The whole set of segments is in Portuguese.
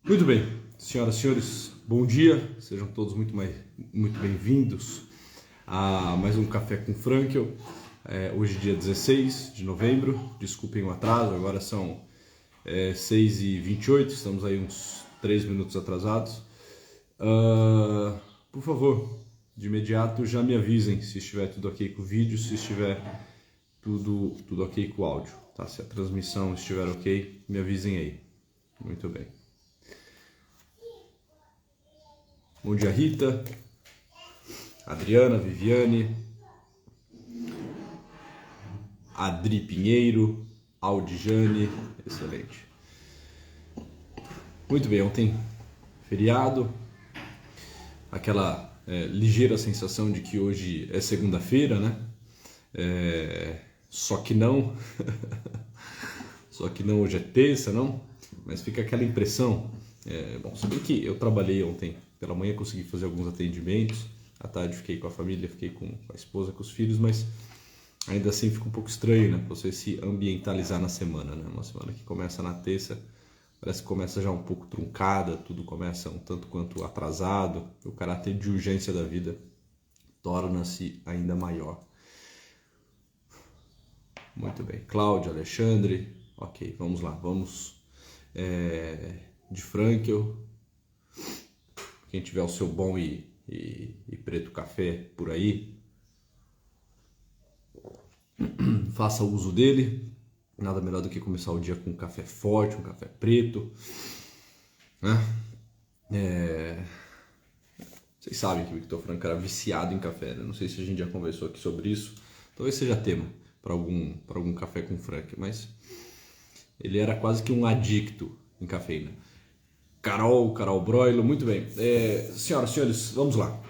Muito bem, senhoras e senhores, bom dia, sejam todos muito bem-vindos a mais um Café com Frankel. Hoje dia 16 de novembro, desculpem o atraso, agora são 6h28, estamos aí uns 3 minutos atrasados. Por favor, de imediato já me avisem se estiver tudo ok com o vídeo, se estiver tudo ok com o áudio, tá? Se a transmissão estiver ok, me avisem aí. Muito bem. Bom dia, Rita, Adriana, Viviane, Adri Pinheiro, Aldijane, excelente. Muito bem, ontem feriado, aquela ligeira sensação de que hoje é segunda-feira, né? Só que não, hoje é terça, não? Mas fica aquela impressão, bom, se bem que eu trabalhei ontem pela manhã, consegui fazer alguns atendimentos, à tarde fiquei com a família, fiquei com a esposa, com os filhos, mas ainda assim fica um pouco estranho, né? Você se ambientalizar na semana, né? Uma semana que começa na terça, parece que começa já um pouco truncada, tudo começa um tanto quanto atrasado, o caráter de urgência da vida torna-se ainda maior. Muito bem, Cláudia, Alexandre, ok, vamos lá, vamos de Frankel. Quem tiver o seu bom e preto café por aí, faça uso dele. Nada melhor do que começar o dia com um café forte, um café preto, né? Vocês sabem que o Victor Frankl era viciado em café, né? Não sei se a gente já conversou aqui sobre isso. Talvez seja tema para algum café com Frankl, mas ele era quase que um adicto em cafeína. Carol Broilo, muito bem. Senhoras e senhores, vamos lá.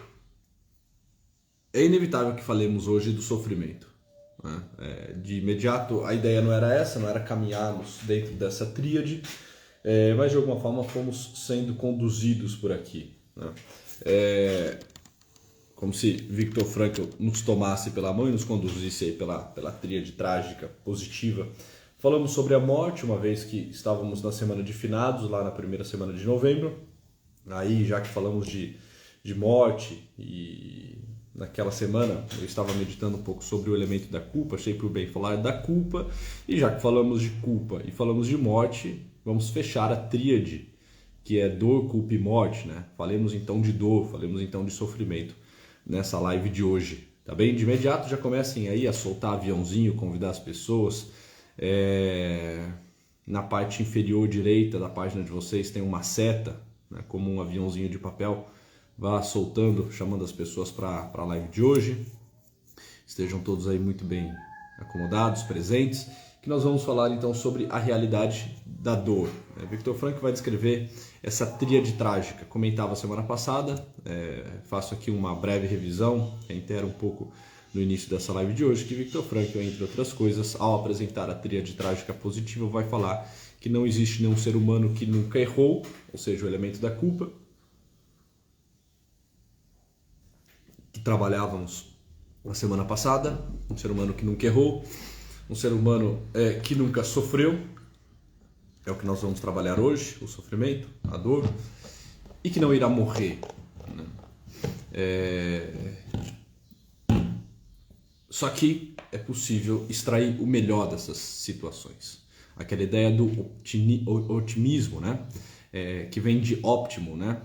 É inevitável que falemos hoje do sofrimento, né? De imediato, a ideia não era essa, não era caminharmos dentro dessa tríade, mas de alguma forma fomos sendo conduzidos por aqui, né? Como se Viktor Frankl nos tomasse pela mão e nos conduzisse aí pela tríade trágica, positiva. Falamos sobre a morte, uma vez que estávamos na semana de finados, lá na primeira semana de novembro. Aí, já que falamos de morte, e naquela semana eu estava meditando um pouco sobre o elemento da culpa, achei por bem falar da culpa. E já que falamos de culpa e falamos de morte, vamos fechar a tríade, que é dor, culpa e morte, né? Falemos então de dor, falemos então de sofrimento nessa live de hoje, tá bem? De imediato já comecem aí a soltar aviãozinho, convidar as pessoas. Na parte inferior direita da página de vocês tem uma seta, né, como um aviãozinho de papel. Vá soltando, chamando as pessoas para a live de hoje. Estejam todos aí muito bem acomodados, presentes, que nós vamos falar então sobre a realidade da dor. Viktor Frankl vai descrever essa tríade trágica. Comentava semana passada, faço aqui uma breve revisão, reitero um pouco no início dessa live de hoje, que Viktor Frankl, entre outras coisas, ao apresentar a tríade trágica positiva, vai falar que não existe nenhum ser humano que nunca errou, ou seja, o elemento da culpa, que trabalhávamos na semana passada, um ser humano que nunca errou, um ser humano que nunca sofreu, é o que nós vamos trabalhar hoje, o sofrimento, a dor, e que não irá morrer, né? Só que é possível extrair o melhor dessas situações. Aquela ideia do otimismo, né? Que vem de óptimo, né?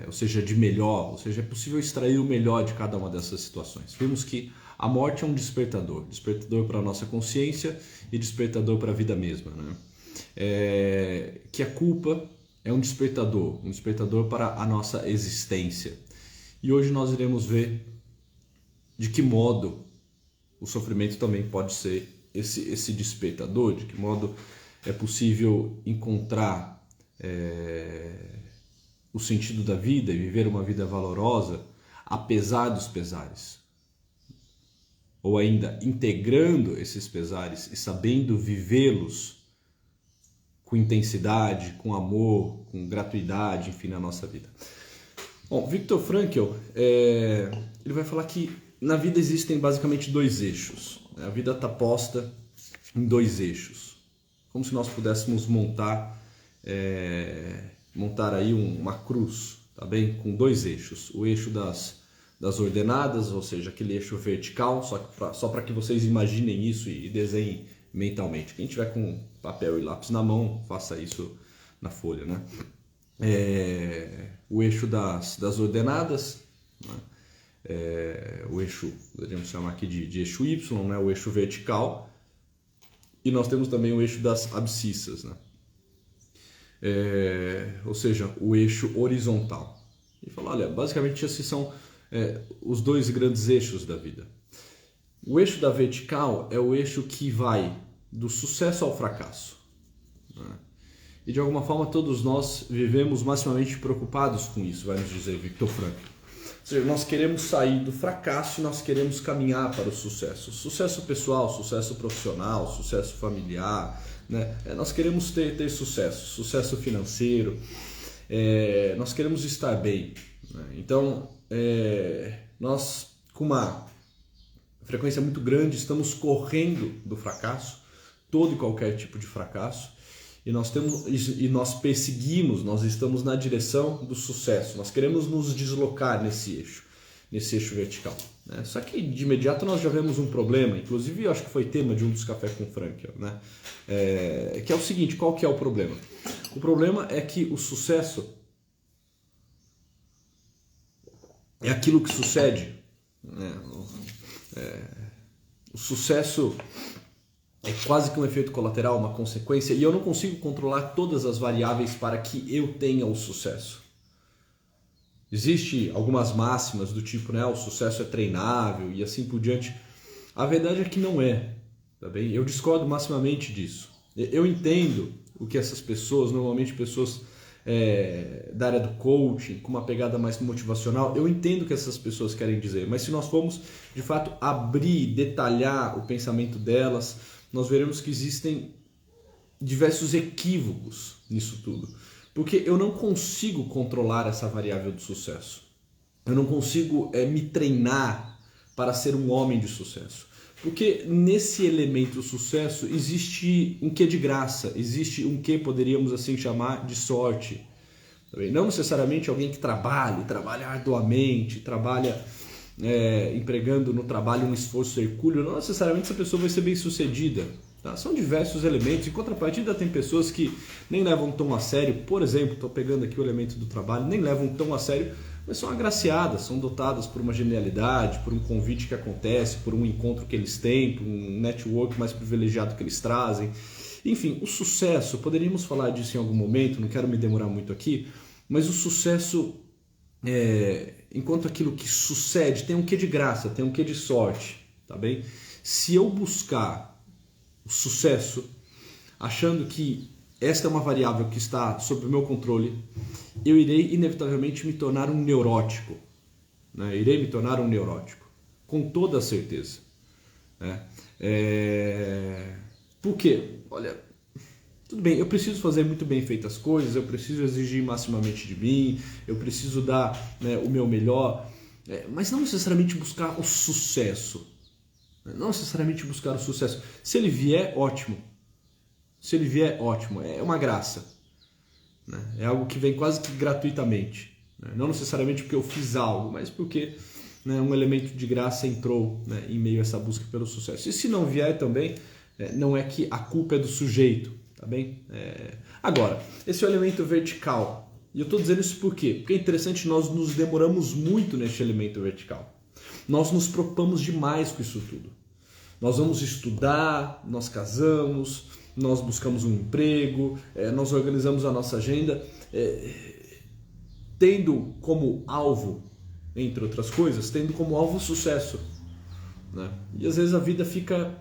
Ou seja, de melhor, ou seja, é possível extrair o melhor de cada uma dessas situações. Vimos que a morte é um despertador para a nossa consciência e despertador para a vida mesma, né? Que a culpa é um despertador para a nossa existência. E hoje nós iremos ver de que modo o sofrimento também pode ser esse despertador, de que modo é possível encontrar o sentido da vida e viver uma vida valorosa apesar dos pesares. Ou ainda integrando esses pesares e sabendo vivê-los com intensidade, com amor, com gratuidade, enfim, na nossa vida. Bom, Viktor Frankl, ele vai falar que na vida existem basicamente dois eixos. A vida está posta em dois eixos. Como se nós pudéssemos montar montar aí uma cruz, tá bem? Com dois eixos, o eixo das ordenadas, ou seja, aquele eixo vertical, só para que vocês imaginem isso e desenhem mentalmente. Quem tiver com papel e lápis na mão, faça isso na folha, né? O eixo das ordenadas, né? O eixo, podemos chamar aqui de eixo Y, né? O eixo vertical, e nós temos também o eixo das abscissas, né? Ou seja, o eixo horizontal. E falar, olha, basicamente esses são os dois grandes eixos da vida. O eixo da vertical é o eixo que vai do sucesso ao fracasso, né? E de alguma forma todos nós vivemos maximamente preocupados com isso, vai nos dizer Viktor Frankl. Ou seja, nós queremos sair do fracasso e nós queremos caminhar para o sucesso. Sucesso pessoal, sucesso profissional, sucesso familiar, né? Nós queremos ter sucesso financeiro, nós queremos estar bem, né? Então, nós com uma frequência muito grande estamos correndo do fracasso, todo e qualquer tipo de fracasso, e nós perseguimos, nós estamos na direção do sucesso, nós queremos nos deslocar nesse eixo vertical, né? Só que de imediato nós já vemos um problema, inclusive eu acho que foi tema de um dos Café com Frankl, né? Que é o seguinte, qual que é o problema? O problema é que o sucesso é aquilo que sucede, né? O sucesso é quase que um efeito colateral, uma consequência, e eu não consigo controlar todas as variáveis para que eu tenha o sucesso. Existem algumas máximas do tipo, né, o sucesso é treinável e assim por diante. A verdade é que não é, tá bem? Eu discordo maximamente disso. Eu entendo o que essas pessoas, normalmente pessoas da área do coaching, com uma pegada mais motivacional, eu entendo o que essas pessoas querem dizer, mas se nós formos de fato abrir, detalhar o pensamento delas, nós veremos que existem diversos equívocos nisso tudo, porque eu não consigo controlar essa variável do sucesso, eu não consigo me treinar para ser um homem de sucesso, porque nesse elemento sucesso existe um quê de graça, existe um quê, poderíamos assim chamar, de sorte. Não necessariamente alguém que trabalha arduamente, trabalha empregando no trabalho um esforço hercúleo, não necessariamente essa pessoa vai ser bem sucedida, tá? São diversos elementos. Em contrapartida, tem pessoas que nem levam tão a sério, por exemplo, estou pegando aqui o elemento do trabalho, nem levam tão a sério, mas são agraciadas, são dotadas por uma genialidade, por um convite que acontece, por um encontro que eles têm, por um network mais privilegiado que eles trazem. Enfim, o sucesso, poderíamos falar disso em algum momento, não quero me demorar muito aqui, mas o sucesso, enquanto aquilo que sucede, tem um quê de graça, tem um quê de sorte, tá bem? Se eu buscar o sucesso, achando que esta é uma variável que está sob o meu controle, eu irei inevitavelmente me tornar um neurótico, né? Irei me tornar um neurótico, com toda a certeza, né? Por quê? Olha, tudo bem, eu preciso fazer muito bem feitas as coisas, eu preciso exigir maximamente de mim, eu preciso dar, né, o meu melhor, mas não necessariamente buscar o sucesso, né? Não necessariamente buscar o sucesso. Se ele vier, ótimo. Se ele vier, ótimo, é uma graça, né? É algo que vem quase que gratuitamente, né? Não necessariamente porque eu fiz algo, mas porque, né, um elemento de graça entrou, né, em meio a essa busca pelo sucesso. E se não vier também, não é que a culpa é do sujeito, tá bem? Agora, esse é o elemento vertical, e eu estou dizendo isso por quê? Porque é interessante, nós nos demoramos muito neste elemento vertical, nós nos preocupamos demais com isso tudo. Nós vamos estudar, nós casamos, nós buscamos um emprego, nós organizamos a nossa agenda, tendo como alvo, entre outras coisas, tendo como alvo o sucesso, né? E às vezes a vida fica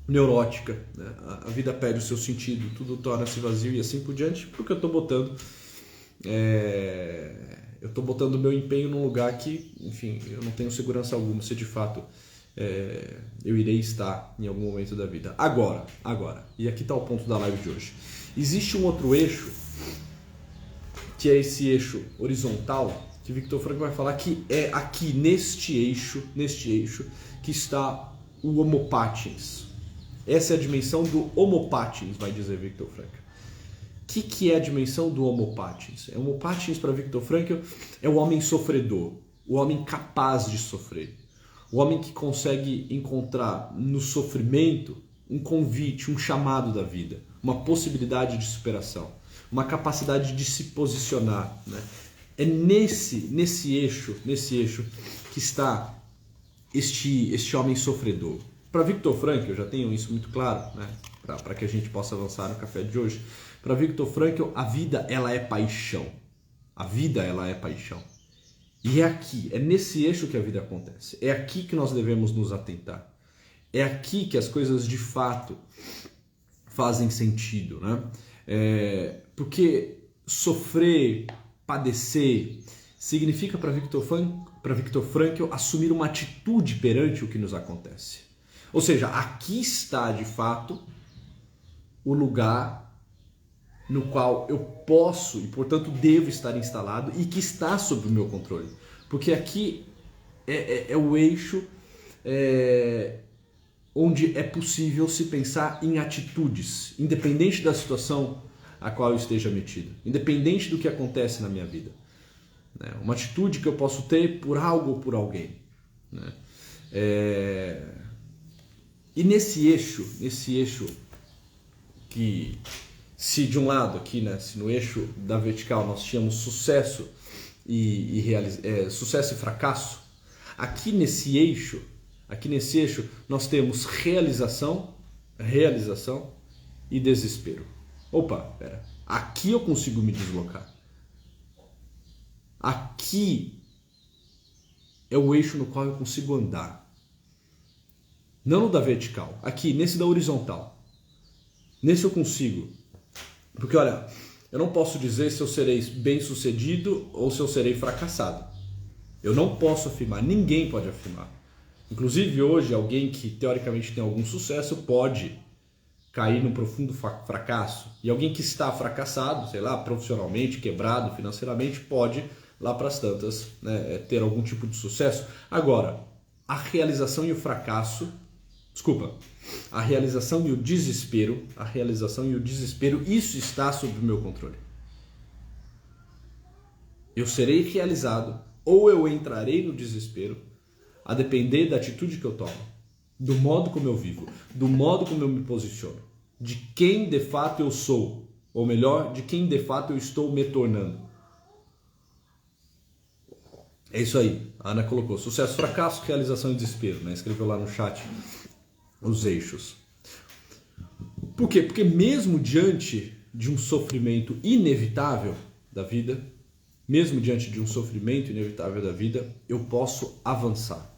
neurótica, né? A vida perde o seu sentido, tudo torna-se vazio e assim por diante, porque eu estou botando o meu empenho num lugar que, enfim, eu não tenho segurança alguma se de fato eu irei estar em algum momento da vida. Agora, e aqui está o ponto da live de hoje, existe um outro eixo, que é esse eixo horizontal, que Viktor Frankl vai falar que é aqui neste eixo que está o Homo Patiens. Essa é a dimensão do Homo Patiens, vai dizer Viktor Frankl. que é a dimensão do Homo Patiens? O Homo Patiens, para Viktor Frankl, é o homem sofredor, o homem capaz de sofrer, o homem que consegue encontrar no sofrimento um convite, um chamado da vida, uma possibilidade de superação, uma capacidade de se posicionar, né? É nesse eixo que está este homem sofredor. Para Viktor Frankl, eu já tenho isso muito claro, né? Para que a gente possa avançar no café de hoje. Para Viktor Frankl, a vida ela é paixão. A vida ela é paixão. E é aqui, é nesse eixo que a vida acontece. É aqui que nós devemos nos atentar. É aqui que as coisas de fato fazem sentido, né? Porque sofrer, padecer, significa para Viktor Frankl assumir uma atitude perante o que nos acontece. Ou seja, aqui está de fato o lugar no qual eu posso e portanto devo estar instalado e que está sob o meu controle. Porque aqui é o eixo onde é possível se pensar em atitudes, independente da situação a qual eu esteja metido, independente do que acontece na minha vida. Uma atitude que eu posso ter por algo ou por alguém. E nesse eixo que, se de um lado aqui, né, se no eixo da vertical nós tínhamos sucesso sucesso e fracasso, aqui nesse eixo nós temos realização e desespero. Opa, pera, aqui eu consigo me deslocar. Aqui é o eixo no qual eu consigo andar. Não no da vertical, aqui, nesse da horizontal. Nesse eu consigo. Porque olha, eu não posso dizer se eu serei bem sucedido ou se eu serei fracassado. Eu não posso afirmar, ninguém pode afirmar. Inclusive hoje alguém que teoricamente tem algum sucesso pode cair num profundo fracasso. E alguém que está fracassado, sei lá, profissionalmente, quebrado financeiramente, pode, lá para as tantas, né, ter algum tipo de sucesso. Agora, a realização e o fracasso, a realização e o desespero, isso está sob o meu controle. Eu serei realizado ou eu entrarei no desespero, a depender da atitude que eu tomo, do modo como eu vivo, do modo como eu me posiciono, de quem de fato eu sou, ou melhor, de quem de fato eu estou me tornando. É isso aí, a Ana colocou sucesso, fracasso, realização e desespero, né? Escreveu lá no chat os eixos. Por quê? Porque mesmo diante de um sofrimento inevitável da vida, eu posso avançar.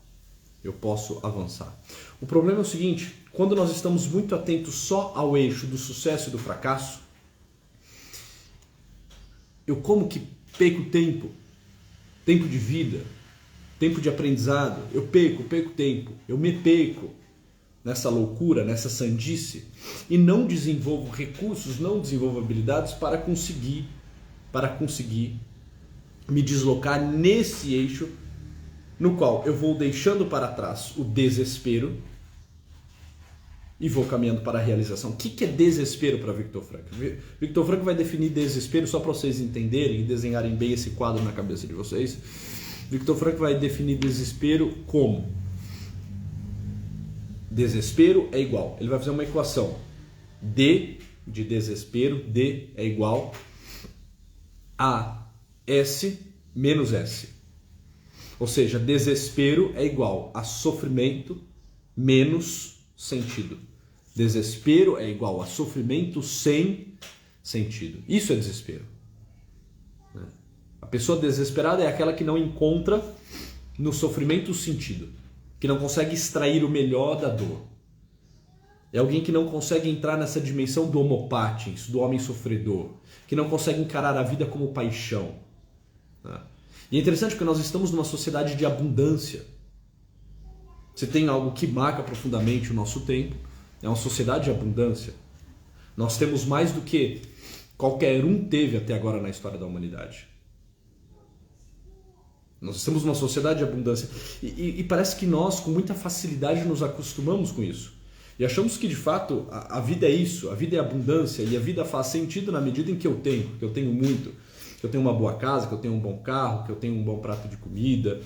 O problema é o seguinte, quando nós estamos muito atentos só ao eixo do sucesso e do fracasso, eu como que perco tempo de vida, tempo de aprendizado, eu perco tempo, eu me perco nessa loucura, nessa sandice, e não desenvolvo recursos, não desenvolvo habilidades para conseguir me deslocar nesse eixo no qual eu vou deixando para trás o desespero e vou caminhando para a realização. O que é desespero para Viktor Frankl? Viktor Frankl vai definir desespero, só para vocês entenderem e desenharem bem esse quadro na cabeça de vocês. Viktor Frankl vai definir desespero como: desespero é igual, ele vai fazer uma equação, D de desespero, D é igual a S menos S. Ou seja, desespero é igual a sofrimento menos sentido. Desespero é igual a sofrimento sem sentido. Isso é desespero. A pessoa desesperada é aquela que não encontra no sofrimento sentido, que não consegue extrair o melhor da dor. É alguém que não consegue entrar nessa dimensão do Homo Patiens, do homem sofredor, que não consegue encarar a vida como paixão. E é interessante porque nós estamos numa sociedade de abundância. Você tem algo que marca profundamente o nosso tempo, é uma sociedade de abundância. Nós temos mais do que qualquer um teve até agora na história da humanidade. Nós estamos numa sociedade de abundância e parece que nós com muita facilidade nos acostumamos com isso. E achamos que de fato a vida é isso, a vida é abundância, e a vida faz sentido na medida em que eu tenho muito, que eu tenho uma boa casa, que eu tenho um bom carro, que eu tenho um bom prato de comida,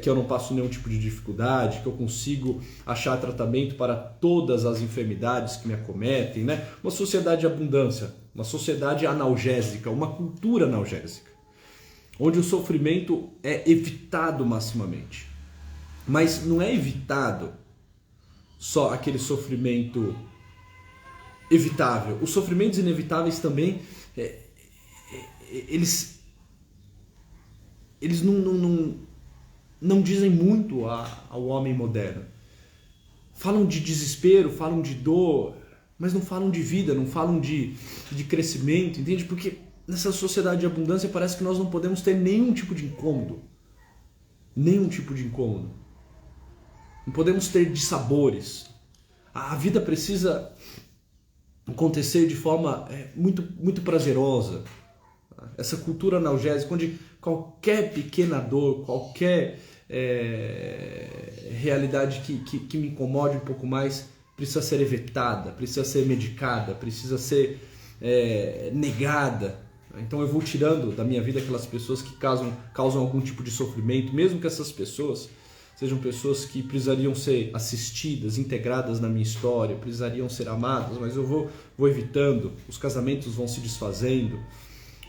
que eu não passo nenhum tipo de dificuldade, que eu consigo achar tratamento para todas as enfermidades que me acometem, né? Uma sociedade de abundância, uma sociedade analgésica, uma cultura analgésica, onde o sofrimento é evitado maximamente. Mas não é evitado só aquele sofrimento evitável. Os sofrimentos inevitáveis também, eles não dizem muito ao homem moderno. Falam de desespero, falam de dor, mas não falam de vida, não falam de crescimento, entende? Porque nessa sociedade de abundância parece que nós não podemos ter nenhum tipo de incômodo. Nenhum tipo de incômodo. Não podemos ter dissabores. A vida precisa acontecer de forma muito prazerosa. Essa cultura analgésica, onde qualquer pequena dor, qualquer realidade que me incomode um pouco mais, precisa ser evitada, precisa ser medicada, precisa ser negada. Então eu vou tirando da minha vida aquelas pessoas que causam algum tipo de sofrimento, mesmo que essas pessoas sejam pessoas que precisariam ser assistidas, integradas na minha história, precisariam ser amadas, mas eu vou evitando, os casamentos vão se desfazendo,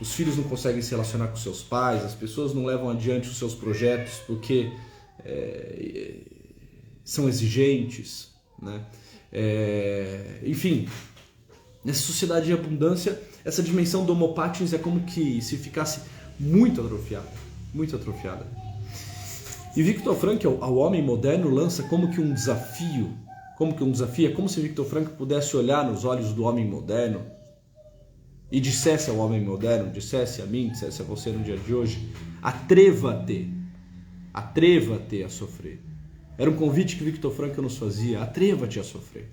os filhos não conseguem se relacionar com seus pais, as pessoas não levam adiante os seus projetos porque são exigentes, né? Enfim, nessa sociedade de abundância, essa dimensão do Homo Patiens é como que se ficasse muito atrofiada, muito atrofiada. E Viktor Frankl, ao homem moderno, lança como que um desafio, é como se Viktor Frankl pudesse olhar nos olhos do homem moderno e dissesse ao homem moderno, dissesse a mim, dissesse a você no dia de hoje: atreva-te a sofrer. Era um convite que Viktor Frankl nos fazia: atreva-te a sofrer.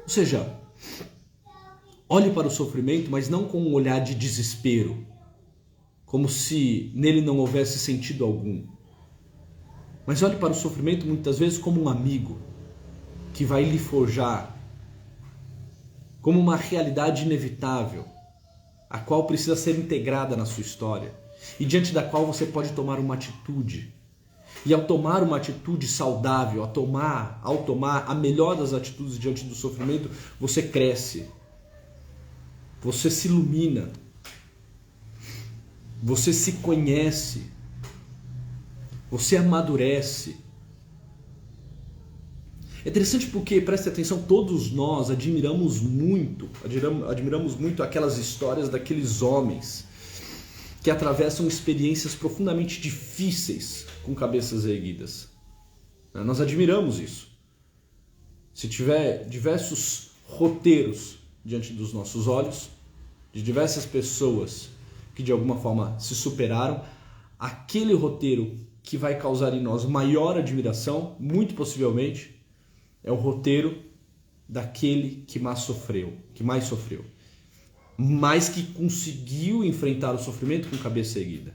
Ou seja, olhe para o sofrimento, mas não com um olhar de desespero, como se nele não houvesse sentido algum. Mas olhe para o sofrimento muitas vezes como um amigo que vai lhe forjar, como uma realidade inevitável, a qual precisa ser integrada na sua história e diante da qual você pode tomar uma atitude. E ao tomar uma atitude saudável, ao tomar a melhor das atitudes diante do sofrimento, você cresce, você se ilumina, você se conhece, você amadurece. É interessante porque, preste atenção, todos nós admiramos muito aquelas histórias daqueles homens que atravessam experiências profundamente difíceis com cabeças erguidas. Nós admiramos isso. Se tiver diversos roteiros diante dos nossos olhos, de diversas pessoas que de alguma forma se superaram, aquele roteiro que vai causar em nós maior admiração, muito possivelmente, é o roteiro daquele que mais sofreu, mas que conseguiu enfrentar o sofrimento com cabeça erguida,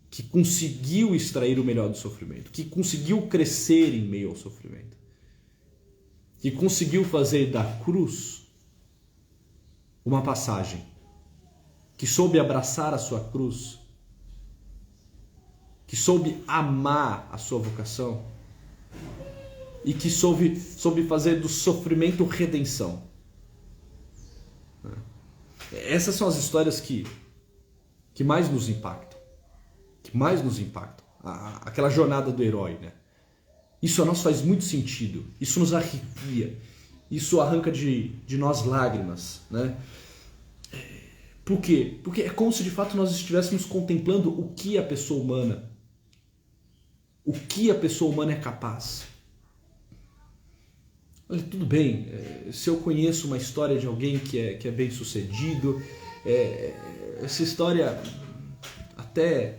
que conseguiu extrair o melhor do sofrimento, que conseguiu crescer em meio ao sofrimento, que conseguiu fazer da cruz uma passagem, que soube abraçar a sua cruz, que soube amar a sua vocação e que soube fazer do sofrimento redenção. Essas são as histórias que mais nos impactam, aquela jornada do herói, né? Isso a nós faz muito sentido, isso nos arrepia, isso arranca de nós lágrimas, né? Por quê? Porque é como se de fato nós estivéssemos contemplando o que a pessoa humana é capaz. Olha, tudo bem, se eu conheço uma história de alguém que é bem sucedido, essa história até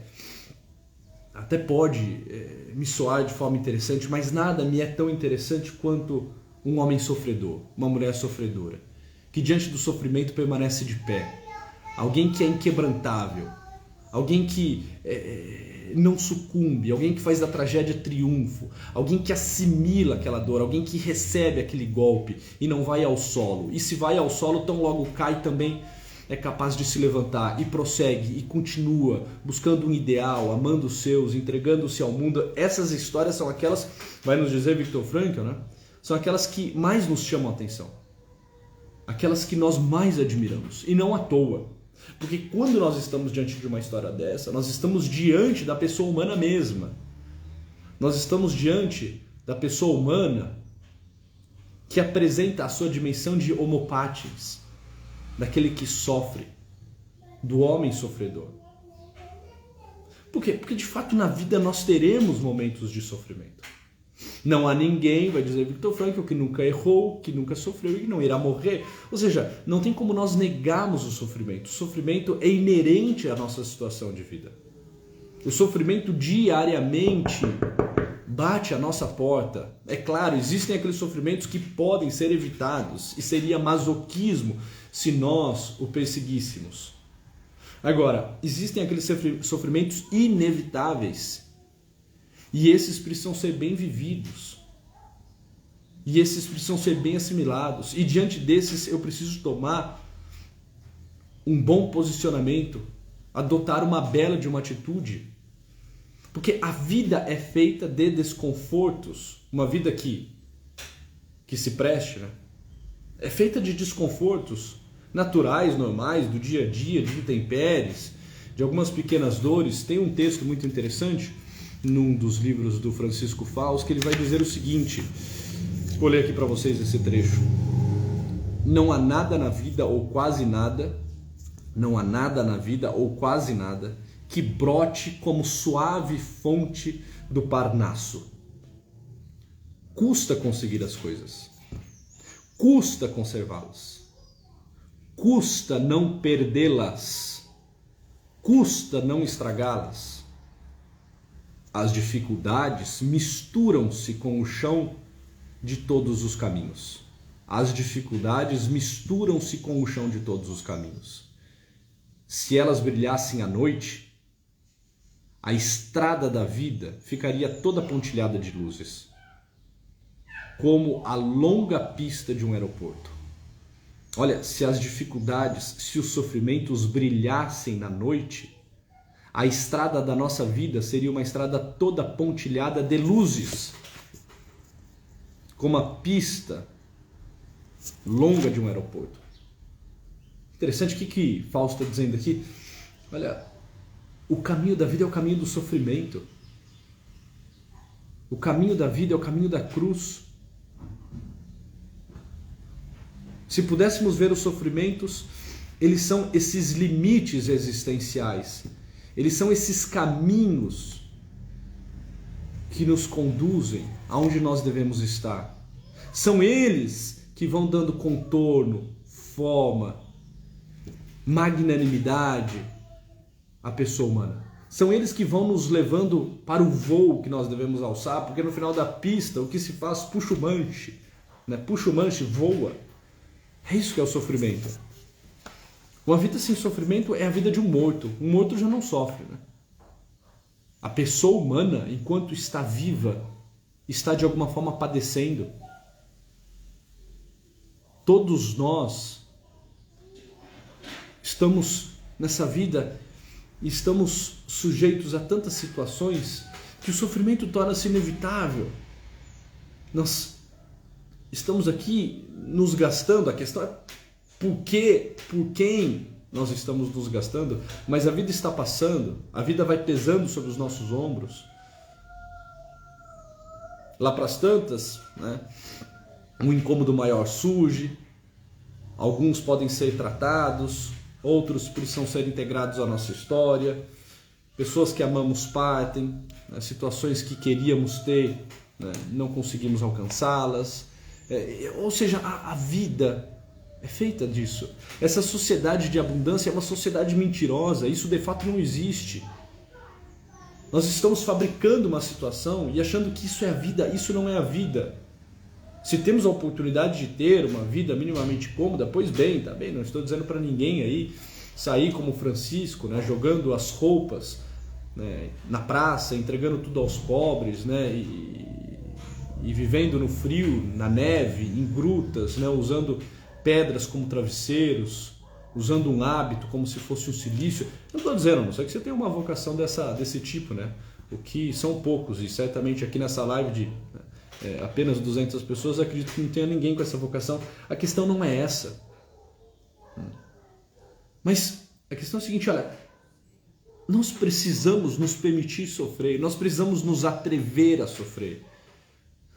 pode me soar de forma interessante, mas nada me é tão interessante quanto um homem sofredor, uma mulher sofredora, que diante do sofrimento permanece de pé. Alguém que é inquebrantável, alguém que não sucumbe, alguém que faz da tragédia triunfo, alguém que assimila aquela dor, alguém que recebe aquele golpe e não vai ao solo. E se vai ao solo, tão logo cai também é capaz de se levantar e prossegue e continua buscando um ideal, amando os seus, entregando-se ao mundo. Essas histórias são aquelas, vai nos dizer Viktor Frankl, né? São aquelas que mais nos chamam a atenção, aquelas que nós mais admiramos, e não à toa. Porque quando nós estamos diante de uma história dessa, nós estamos diante da pessoa humana mesma. Nós estamos diante da pessoa humana que apresenta a sua dimensão de homo patiens, daquele que sofre, do homem sofredor. Por quê? Porque de fato na vida nós teremos momentos de sofrimento. Não há ninguém, vai dizer Viktor Frankl, que nunca errou, que nunca sofreu e que não irá morrer. Ou seja, não tem como nós negarmos o sofrimento. O sofrimento é inerente à nossa situação de vida. O sofrimento diariamente bate à nossa porta. É claro, existem aqueles sofrimentos que podem ser evitados e seria masoquismo se nós o perseguíssemos. Agora, existem aqueles sofrimentos inevitáveis e esses precisam ser bem vividos. E esses precisam ser bem assimilados. E diante desses eu preciso tomar um bom posicionamento, adotar uma bela de uma atitude. Porque a vida é feita de desconfortos. Uma vida que se preste, né? É feita de desconfortos naturais, normais, do dia a dia, de intempéries, de algumas pequenas dores. Tem um texto muito interessante num dos livros do Francisco Faus que ele vai dizer o seguinte, vou ler aqui para vocês esse trecho. Não há nada na vida ou quase nada, não há nada na vida ou quase nada que brote como suave fonte do Parnaso. Custa conseguir as coisas, custa conservá-las, custa não perdê-las, custa não estragá-las. As dificuldades misturam-se com o chão de todos os caminhos. As dificuldades misturam-se com o chão de todos os caminhos. Se elas brilhassem à noite, a estrada da vida ficaria toda pontilhada de luzes, como a longa pista de um aeroporto. Olha, se as dificuldades, se os sofrimentos brilhassem na noite, a estrada da nossa vida seria uma estrada toda pontilhada de luzes, como a pista longa de um aeroporto. Interessante o que Fausto está dizendo aqui. Olha, o caminho da vida é o caminho do sofrimento. O caminho da vida é o caminho da cruz. Se pudéssemos ver os sofrimentos, eles são esses limites existenciais. Eles são esses caminhos que nos conduzem aonde nós devemos estar. São eles que vão dando contorno, forma, magnanimidade à pessoa humana. São eles que vão nos levando para o voo que nós devemos alçar, porque no final da pista o que se faz? Puxa o manche, né? Puxa o manche, voa. É isso que é o sofrimento. Uma vida sem sofrimento é a vida de um morto. Um morto já não sofre, né? A pessoa humana, enquanto está viva, está de alguma forma padecendo. Todos nós estamos nessa vida e estamos sujeitos a tantas situações que o sofrimento torna-se inevitável. Nós estamos aqui nos gastando, a questão é por quem nós estamos nos gastando, mas a vida está passando, a vida vai pesando sobre os nossos ombros. Lá para as tantas, né, um incômodo maior surge, alguns podem ser tratados, outros precisam ser integrados à nossa história, pessoas que amamos partem, né, situações que queríamos ter, né, não conseguimos alcançá-las, ou seja, a vida é feita disso. Essa sociedade de abundância é uma sociedade mentirosa, isso de fato não existe. Nós estamos fabricando uma situação e achando que isso é a vida, isso não é a vida. Se temos a oportunidade de ter uma vida minimamente cômoda, pois bem, tá bem, não estou dizendo para ninguém aí sair como Francisco, né, jogando as roupas, né, na praça, entregando tudo aos pobres, né, e vivendo no frio, na neve, em grutas, né, usando pedras como travesseiros, usando um hábito como se fosse um cilício. Eu não estou dizendo, não sei que você tem uma vocação desse tipo, né? O que são poucos, e certamente aqui nessa live de apenas 200 pessoas, acredito que não tenha ninguém com essa vocação. A questão não é essa. Mas a questão é a seguinte, olha, nós precisamos nos permitir sofrer, nós precisamos nos atrever a sofrer.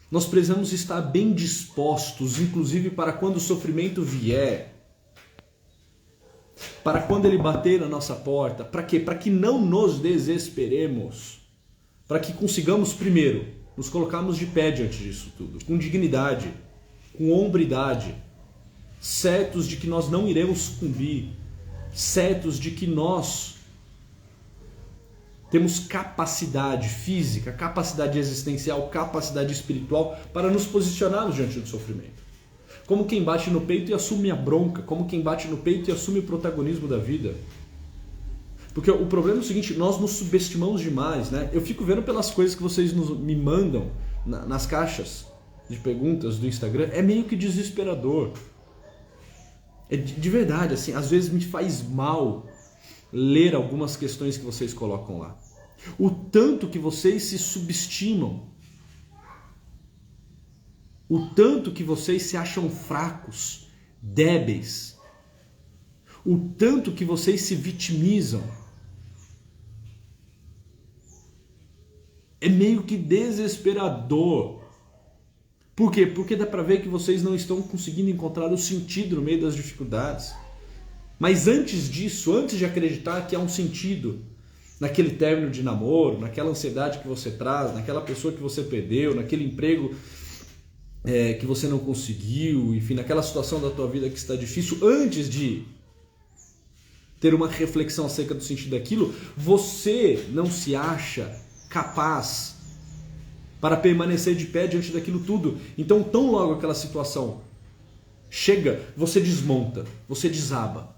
Nós precisamos estar bem dispostos, inclusive para quando o sofrimento vier, para quando ele bater na nossa porta. Para quê? Para que não nos desesperemos, para que consigamos primeiro nos colocarmos de pé diante disso tudo, com dignidade, com hombridade, certos de que nós não iremos sucumbir, certos de que nós temos capacidade física, capacidade existencial, capacidade espiritual para nos posicionarmos diante do sofrimento. Como quem bate no peito e assume a bronca, como quem bate no peito e assume o protagonismo da vida. Porque o problema é o seguinte, nós nos subestimamos demais, né? Eu fico vendo pelas coisas que vocês me mandam nas caixas de perguntas do Instagram, é meio que desesperador. É de verdade, assim, às vezes me faz mal ler algumas questões que vocês colocam lá. O tanto que vocês se subestimam. O tanto que vocês se acham fracos, débeis. O tanto que vocês se vitimizam. É meio que desesperador. Por quê? Porque dá pra ver que vocês não estão conseguindo encontrar o sentido no meio das dificuldades. Mas antes disso, antes de acreditar que há um sentido naquele término de namoro, naquela ansiedade que você traz, naquela pessoa que você perdeu, naquele emprego que você não conseguiu, enfim, naquela situação da tua vida que está difícil, antes de ter uma reflexão acerca do sentido daquilo, você não se acha capaz para permanecer de pé diante daquilo tudo. Então, tão logo aquela situação chega, você desmonta, você desaba.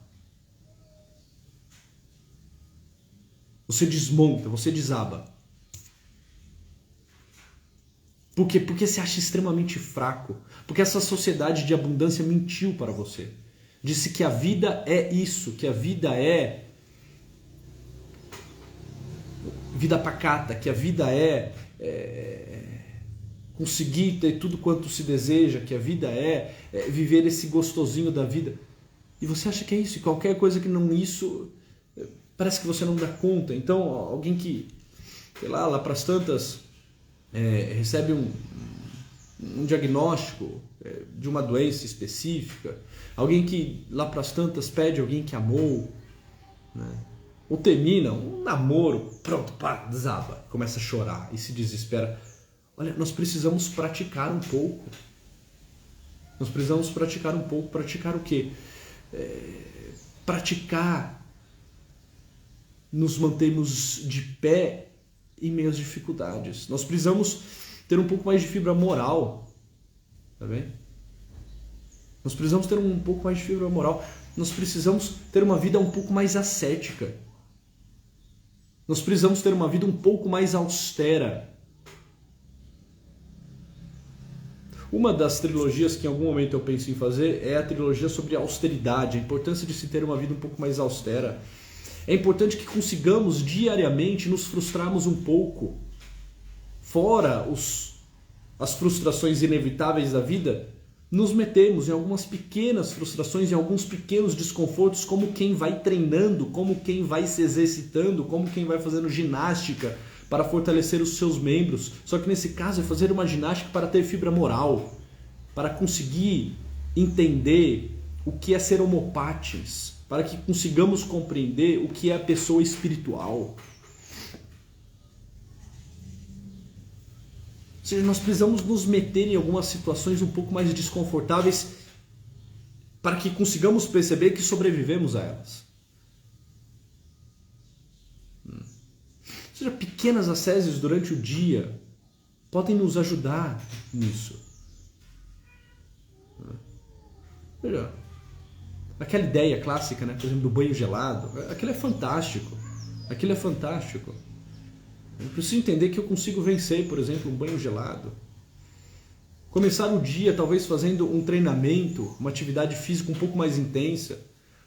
Você desmonta, você desaba. Por quê? Porque você acha extremamente fraco. Porque essa sociedade de abundância mentiu para você. Disse que a vida é isso, que a vida é vida pacata, que a vida é conseguir ter tudo quanto se deseja, que a vida é viver esse gostosinho da vida. E você acha que é isso, e qualquer coisa que não isso, parece que você não dá conta. Então, alguém que, sei lá para as tantas, recebe um diagnóstico de uma doença específica, alguém que lá para as tantas pede alguém que amou, né? Ou termina um namoro, pronto, pá, desaba, começa a chorar e se desespera. Olha, nós precisamos praticar um pouco. Nós precisamos praticar um pouco. Praticar o quê? Praticar nos mantermos de pé em meio às dificuldades. Nós precisamos ter um pouco mais de fibra moral. Tá bem? Nós precisamos ter um pouco mais de fibra moral. Nós precisamos ter uma vida um pouco mais ascética. Nós precisamos ter uma vida um pouco mais austera. Uma das trilogias que em algum momento eu penso em fazer é a trilogia sobre a austeridade, a importância de se ter uma vida um pouco mais austera. É importante que consigamos diariamente nos frustrarmos um pouco. Fora as frustrações inevitáveis da vida, nos metemos em algumas pequenas frustrações, em alguns pequenos desconfortos, como quem vai treinando, como quem vai se exercitando, como quem vai fazendo ginástica para fortalecer os seus membros. Só que nesse caso é fazer uma ginástica para ter fibra moral, para conseguir entender o que é ser homo patres, para que consigamos compreender o que é a pessoa espiritual. Ou seja, nós precisamos nos meter em algumas situações um pouco mais desconfortáveis para que consigamos perceber que sobrevivemos a elas. Ou seja, pequenas asceses durante o dia podem nos ajudar nisso. Veja, Aquela ideia clássica, né? Por exemplo, do banho gelado, aquilo é fantástico. Aquilo é fantástico. Eu preciso entender que eu consigo vencer, por exemplo, um banho gelado. Começar o dia talvez fazendo um treinamento, uma atividade física um pouco mais intensa,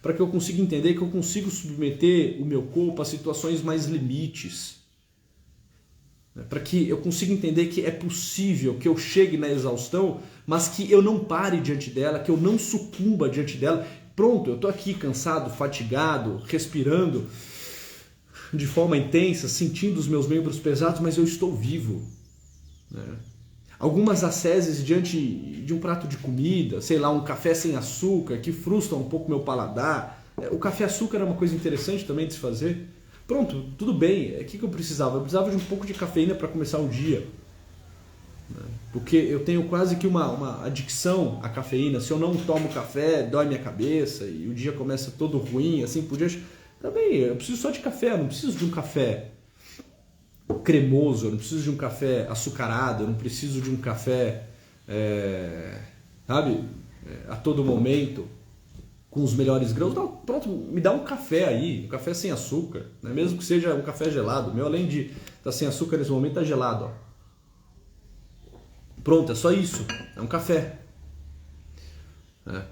para que eu consiga entender que eu consigo submeter o meu corpo a situações mais limites. Para que eu consiga entender que é possível que eu chegue na exaustão, mas que eu não pare diante dela, que eu não sucumba diante dela. Pronto, eu estou aqui cansado, fatigado, respirando de forma intensa, sentindo os meus membros pesados, mas eu estou vivo. Algumas asceses diante de um prato de comida, sei lá, um café sem açúcar, que frustra um pouco meu paladar. O café açúcar é uma coisa interessante também de se fazer. Pronto, tudo bem. O que eu precisava? Eu precisava de um pouco de cafeína para começar o dia. Porque eu tenho quase que uma adicção à cafeína. Se eu não tomo café, dói minha cabeça e o dia começa todo ruim, assim por diante. Também, eu preciso só de café, eu não preciso de um café cremoso, eu não preciso de um café açucarado, eu não preciso de um café, a todo momento, com os melhores grãos. Não, pronto, me dá um café aí, um café sem açúcar, né? Mesmo que seja um café gelado. O meu, além de estar sem açúcar nesse momento, está gelado. Ó. Pronto, é só isso, é um café. A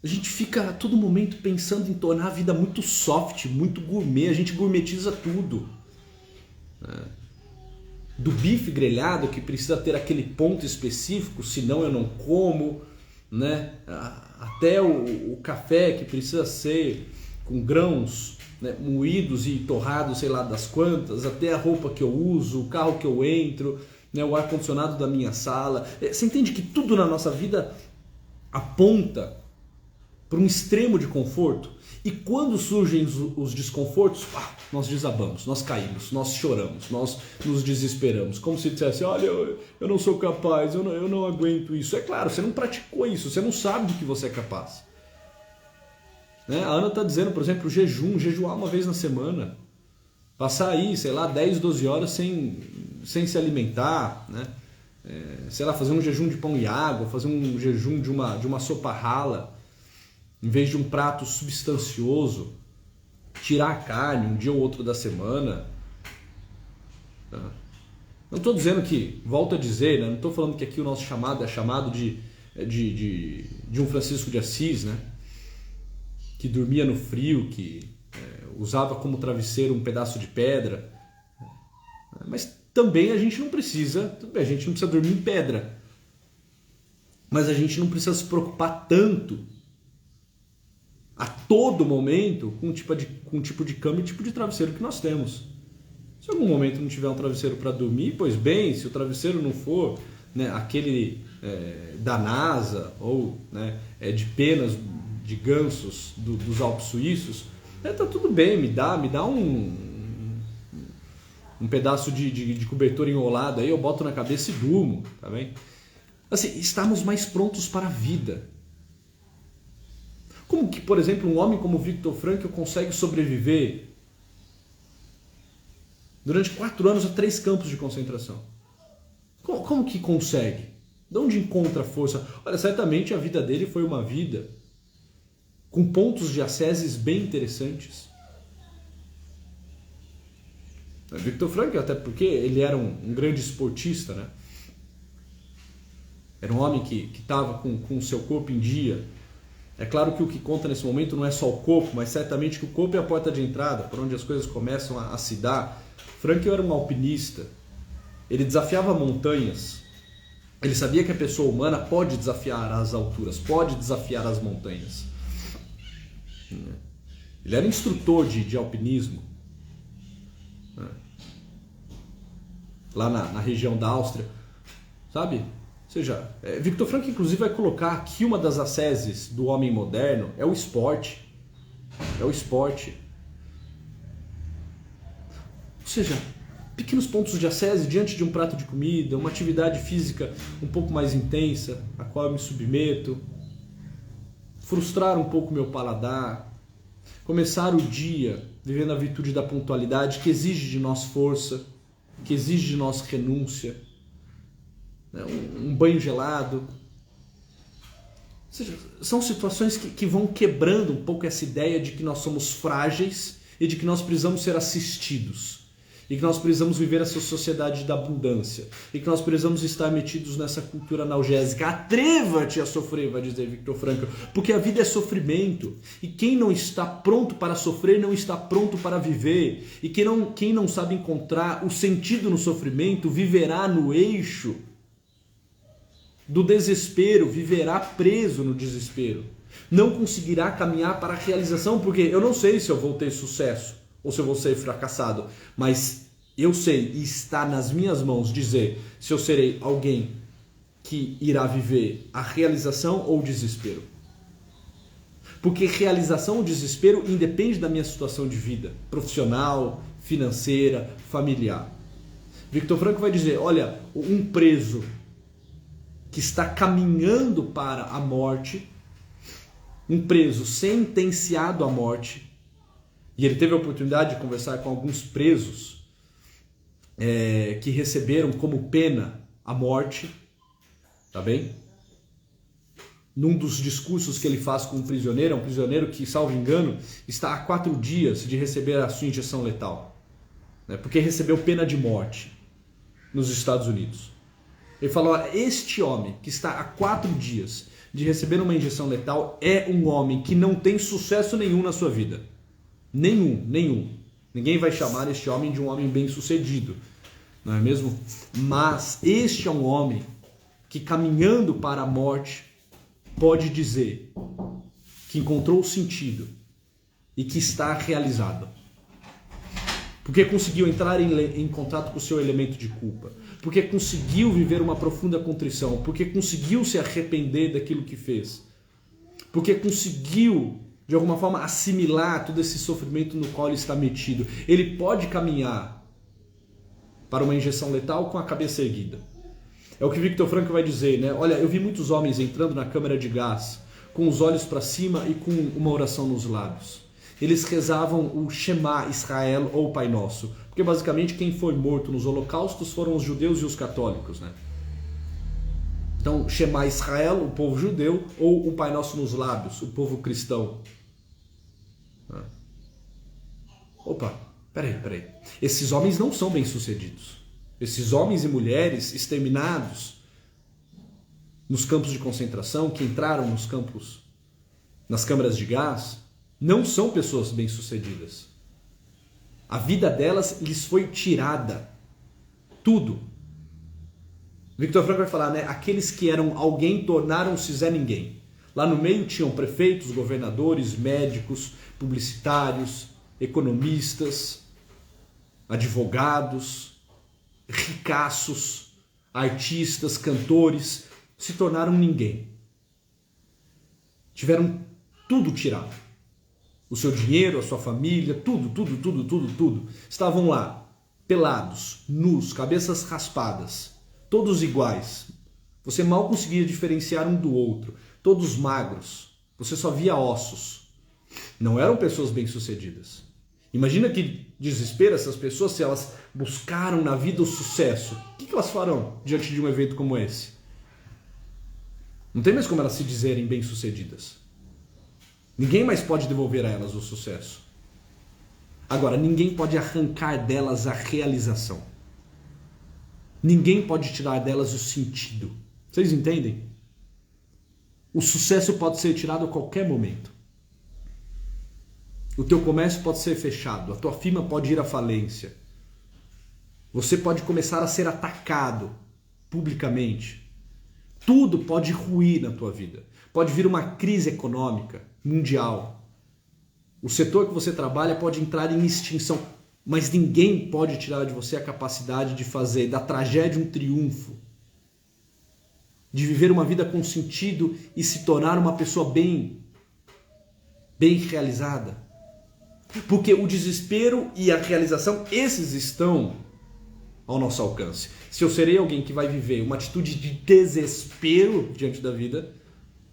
gente fica a todo momento pensando em tornar a vida muito soft, muito gourmet, a gente gourmetiza tudo. Do bife grelhado que precisa ter aquele ponto específico, senão eu não como, né? Até o café que precisa ser com grãos, né, moídos e torrados, sei lá das quantas, até a roupa que eu uso, o carro que eu entro, né, o ar-condicionado da minha sala. Você entende que tudo na nossa vida aponta para um extremo de conforto? E quando surgem os desconfortos, nós desabamos, nós caímos, nós choramos, nós nos desesperamos. Como se dissesse, olha, eu não sou capaz, eu não aguento isso. É claro, você não praticou isso, você não sabe do que você é capaz. Né? A Ana está dizendo, por exemplo, jejuar uma vez na semana. Passar aí, sei lá, 10, 12 horas sem se alimentar, né? Sei lá, fazer um jejum de pão e água, fazer um jejum de uma sopa rala, em vez de um prato substancioso, tirar a carne um dia ou outro da semana. Não estou dizendo que, volto a dizer, né? Não estou falando que aqui o nosso chamado é chamado de um Francisco de Assis, né? Que dormia no frio, que usava como travesseiro um pedaço de pedra. Mas também a gente não precisa dormir em pedra. Mas a gente não precisa se preocupar tanto a todo momento com o tipo de cama e tipo de travesseiro que nós temos. Se em algum momento não tiver um travesseiro para dormir, pois bem, se o travesseiro não for, né, aquele da NASA ou, né, de penas de gansos dos Alpes suíços, tá tudo bem, me dá um pedaço de cobertor enrolado aí, eu boto na cabeça e durmo, tá bem? Assim, estamos mais prontos para a vida. Como que, por exemplo, um homem como Viktor Frankl consegue sobreviver durante 4 anos a 3 campos de concentração? Como que consegue? De onde encontra força? Olha, certamente a vida dele foi uma vida com pontos de asceses bem interessantes. Viktor Frankl, até porque ele era um grande esportista, né? Era um homem que estava com o seu corpo em dia. É claro que o que conta nesse momento não é só o corpo, mas certamente que o corpo é a porta de entrada, por onde as coisas começam a se dar. Frankl era um alpinista. Ele desafiava montanhas. Ele sabia que a pessoa humana pode desafiar as alturas, pode desafiar as montanhas. Ele era instrutor de alpinismo. Lá na região da Áustria. Sabe? Ou seja, Viktor Frankl inclusive vai colocar que uma das asceses do homem moderno é o esporte. É o esporte. Ou seja, pequenos pontos de ascese diante de um prato de comida, uma atividade física um pouco mais intensa, a qual eu me submeto, frustrar um pouco meu paladar, começar o dia vivendo a virtude da pontualidade, que exige de nós força, que exige de nós renúncia, um banho gelado, seja, são situações que vão quebrando um pouco essa ideia de que nós somos frágeis e de que nós precisamos ser assistidos. E que nós precisamos viver essa sociedade da abundância. E que nós precisamos estar metidos nessa cultura analgésica. Atreva-te a sofrer, vai dizer Viktor Frankl. Porque a vida é sofrimento. E quem não está pronto para sofrer, não está pronto para viver. E quem não sabe encontrar o sentido no sofrimento, viverá no eixo do desespero, viverá preso no desespero. Não conseguirá caminhar para a realização, porque eu não sei se eu vou ter sucesso ou se eu vou ser fracassado, mas eu sei e está nas minhas mãos dizer se eu serei alguém que irá viver a realização ou o desespero. Porque realização ou desespero independe da minha situação de vida, profissional, financeira, familiar. Viktor Frankl vai dizer, olha, um preso que está caminhando para a morte, um preso sentenciado à morte, e ele teve a oportunidade de conversar com alguns presos que receberam como pena a morte, tá bem? Num dos discursos que ele faz com um prisioneiro que, salvo engano, está há 4 dias de receber a sua injeção letal, né? Porque recebeu pena de morte nos Estados Unidos. Ele falou, este homem que está há 4 dias de receber uma injeção letal é um homem que não tem sucesso nenhum na sua vida. Nenhum. Ninguém vai chamar este homem de um homem bem-sucedido, não é mesmo? Mas este é um homem que, caminhando para a morte, pode dizer que encontrou o sentido e que está realizado. Porque conseguiu entrar em contato com o seu elemento de culpa. Porque conseguiu viver uma profunda contrição. Porque conseguiu se arrepender daquilo que fez. Porque conseguiu, de alguma forma, assimilar todo esse sofrimento no qual ele está metido. Ele pode caminhar para uma injeção letal com a cabeça erguida. É o que Viktor Frankl vai dizer, né? Olha, eu vi muitos homens entrando na câmara de gás com os olhos para cima e com uma oração nos lábios. Eles rezavam o Shema Israel ou o Pai Nosso, porque basicamente quem foi morto nos holocaustos foram os judeus e os católicos, né? Então, Shema Israel, o povo judeu, ou o Pai Nosso nos lábios, o povo cristão. Opa, peraí. Esses homens não são bem-sucedidos. Esses homens e mulheres exterminados nos campos de concentração, que entraram nos campos, nas câmaras de gás, não são pessoas bem-sucedidas. A vida delas lhes foi tirada. Tudo. Viktor Frankl vai falar, né? Aqueles que eram alguém tornaram-se Zé Ninguém. Lá no meio tinham prefeitos, governadores, médicos, publicitários, economistas, advogados, ricaços, artistas, cantores, se tornaram ninguém. Tiveram tudo tirado. O seu dinheiro, a sua família, tudo. Estavam lá, pelados, nus, cabeças raspadas, todos iguais. Você mal conseguia diferenciar um do outro, todos magros. Você só via ossos. Não eram pessoas bem-sucedidas. Imagina que desespero essas pessoas se elas buscaram na vida o sucesso. O que elas farão diante de um evento como esse? Não tem mais como elas se dizerem bem-sucedidas. Ninguém mais pode devolver a elas o sucesso. Agora, ninguém pode arrancar delas a realização. Ninguém pode tirar delas o sentido. Vocês entendem? O sucesso pode ser tirado a qualquer momento. O teu comércio pode ser fechado, a tua firma pode ir à falência. Você pode começar a ser atacado publicamente. Tudo pode ruir na tua vida. Pode vir uma crise econômica mundial. O setor que você trabalha pode entrar em extinção, mas ninguém pode tirar de você a capacidade de fazer da tragédia um triunfo. De viver uma vida com sentido e se tornar uma pessoa bem realizada. Porque o desespero e a realização, esses estão ao nosso alcance. Se eu serei alguém que vai viver uma atitude de desespero diante da vida,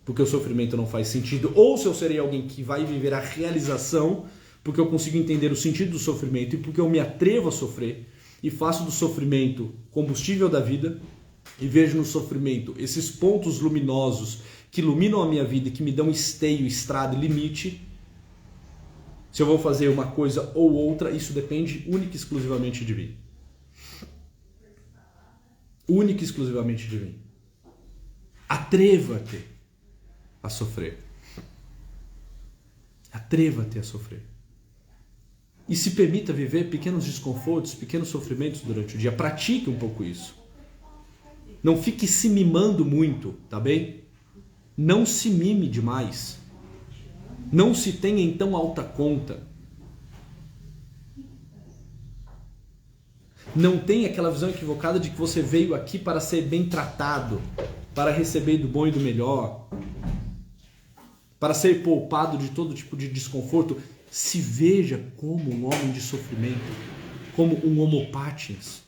porque o sofrimento não faz sentido, ou se eu serei alguém que vai viver a realização, porque eu consigo entender o sentido do sofrimento e porque eu me atrevo a sofrer e faço do sofrimento combustível da vida e vejo no sofrimento esses pontos luminosos que iluminam a minha vida e que me dão esteio, estrada e limite. Se eu vou fazer uma coisa ou outra, isso depende única e exclusivamente de mim. Única e exclusivamente de mim. Atreva-te a sofrer. Atreva-te a sofrer. E se permita viver pequenos desconfortos, pequenos sofrimentos durante o dia. Pratique um pouco isso. Não fique se mimando muito, tá bem? Não se mime demais. Não se tenha em tão alta conta. Não tenha aquela visão equivocada de que você veio aqui para ser bem tratado, para receber do bom e do melhor, para ser poupado de todo tipo de desconforto. Se veja como um homem de sofrimento, como um homo patens.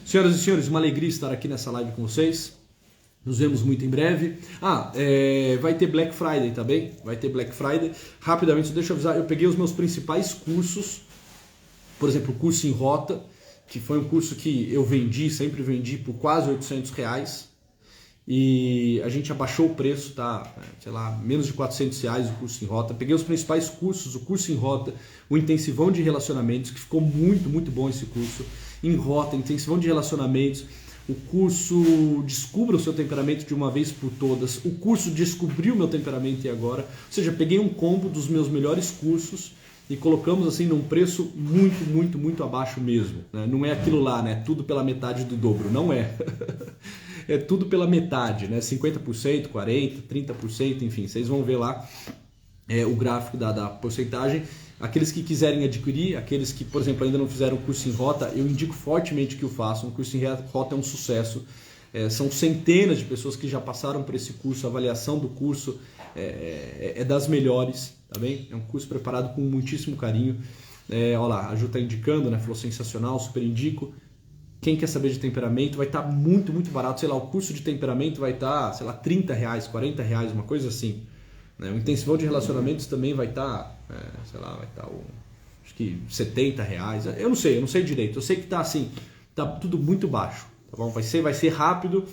Senhoras e senhores, uma alegria estar aqui nessa live com vocês. Nos vemos muito em breve. Vai ter Black Friday, tá bem? Vai ter Black Friday. Rapidamente, deixa eu avisar, eu peguei os meus principais cursos. Por exemplo, o curso em Rota, que foi um curso que eu sempre vendi por quase R$800. E a gente abaixou o preço, tá? Sei lá, menos de R$400 o curso em Rota. Peguei os principais cursos, o curso em Rota, o intensivão de relacionamentos, que ficou muito, muito bom esse curso. Em Rota, intensivão de relacionamentos. O curso Descubra o Seu Temperamento de uma Vez por Todas, o curso Descobri o Meu Temperamento e Agora. Ou seja, peguei um combo dos meus melhores cursos e colocamos assim num preço muito, muito, muito abaixo mesmo, né? Não é aquilo lá, né? Tudo pela metade do dobro, não é. É tudo pela metade, né? 50%, 40%, 30%, enfim, vocês vão ver lá o gráfico da porcentagem. Aqueles que quiserem adquirir, aqueles que, por exemplo, ainda não fizeram o curso em Rota, eu indico fortemente que o façam. O curso em Rota é um sucesso. São centenas de pessoas que já passaram por esse curso. A avaliação do curso é das melhores, tá bem? É um curso preparado com muitíssimo carinho. Olha lá, a Ju está indicando, né? Falou sensacional, super indico. Quem quer saber de temperamento vai estar muito, muito barato. Sei lá, o curso de temperamento vai estar, sei lá, R$30, R$40, uma coisa assim. O intensivão de relacionamentos também vai estar, vai estar acho que R$70. Eu não sei direito. Eu sei que está assim, tá tudo muito baixo, tá bom? Vai ser rápido.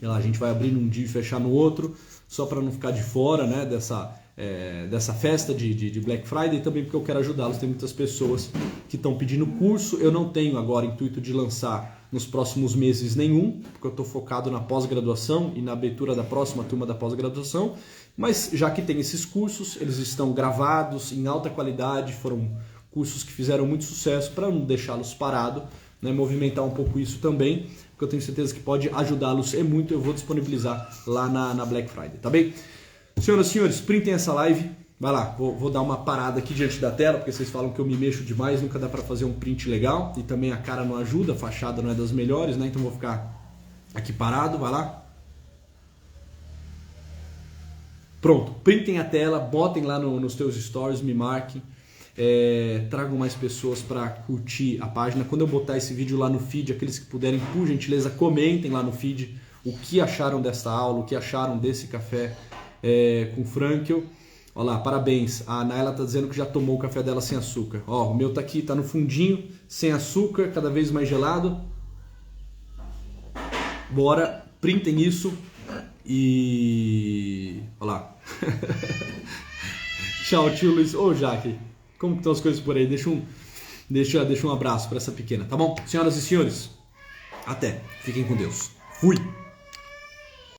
A gente vai abrir num dia e fechar no outro, só para não ficar de fora, né, dessa festa de Black Friday, também porque eu quero ajudá-los. Tem muitas pessoas que estão pedindo curso. Eu não tenho agora intuito de lançar nos próximos meses nenhum, porque eu estou focado na pós-graduação e na abertura da próxima turma da pós-graduação. Mas já que tem esses cursos, eles estão gravados em alta qualidade, foram cursos que fizeram muito sucesso, para não deixá-los parados, né, movimentar um pouco isso também, porque eu tenho certeza que pode ajudá-los e muito. Eu vou disponibilizar lá na Black Friday, tá bem? Senhoras e senhores, printem essa live. Vai lá, vou dar uma parada aqui diante da tela, porque vocês falam que eu me mexo demais, nunca dá para fazer um print legal, e também a cara não ajuda, a fachada não é das melhores, né? Então vou ficar aqui parado, vai lá. Pronto, printem a tela, botem lá nos teus stories, me marquem, tragam mais pessoas para curtir a página. Quando eu botar esse vídeo lá no feed, aqueles que puderem, por gentileza, comentem lá no feed o que acharam dessa aula, o que acharam desse café com Frankl. Olha lá, parabéns, a Naila está dizendo que já tomou o café dela sem açúcar. Ó, o meu tá aqui, tá no fundinho, sem açúcar, cada vez mais gelado. Bora, printem isso. E... olha lá. Tchau, tio Luiz. Ô, Jaque, como que estão as coisas por aí? Deixa um abraço para essa pequena, tá bom? Senhoras e senhores, até. Fiquem com Deus. Fui!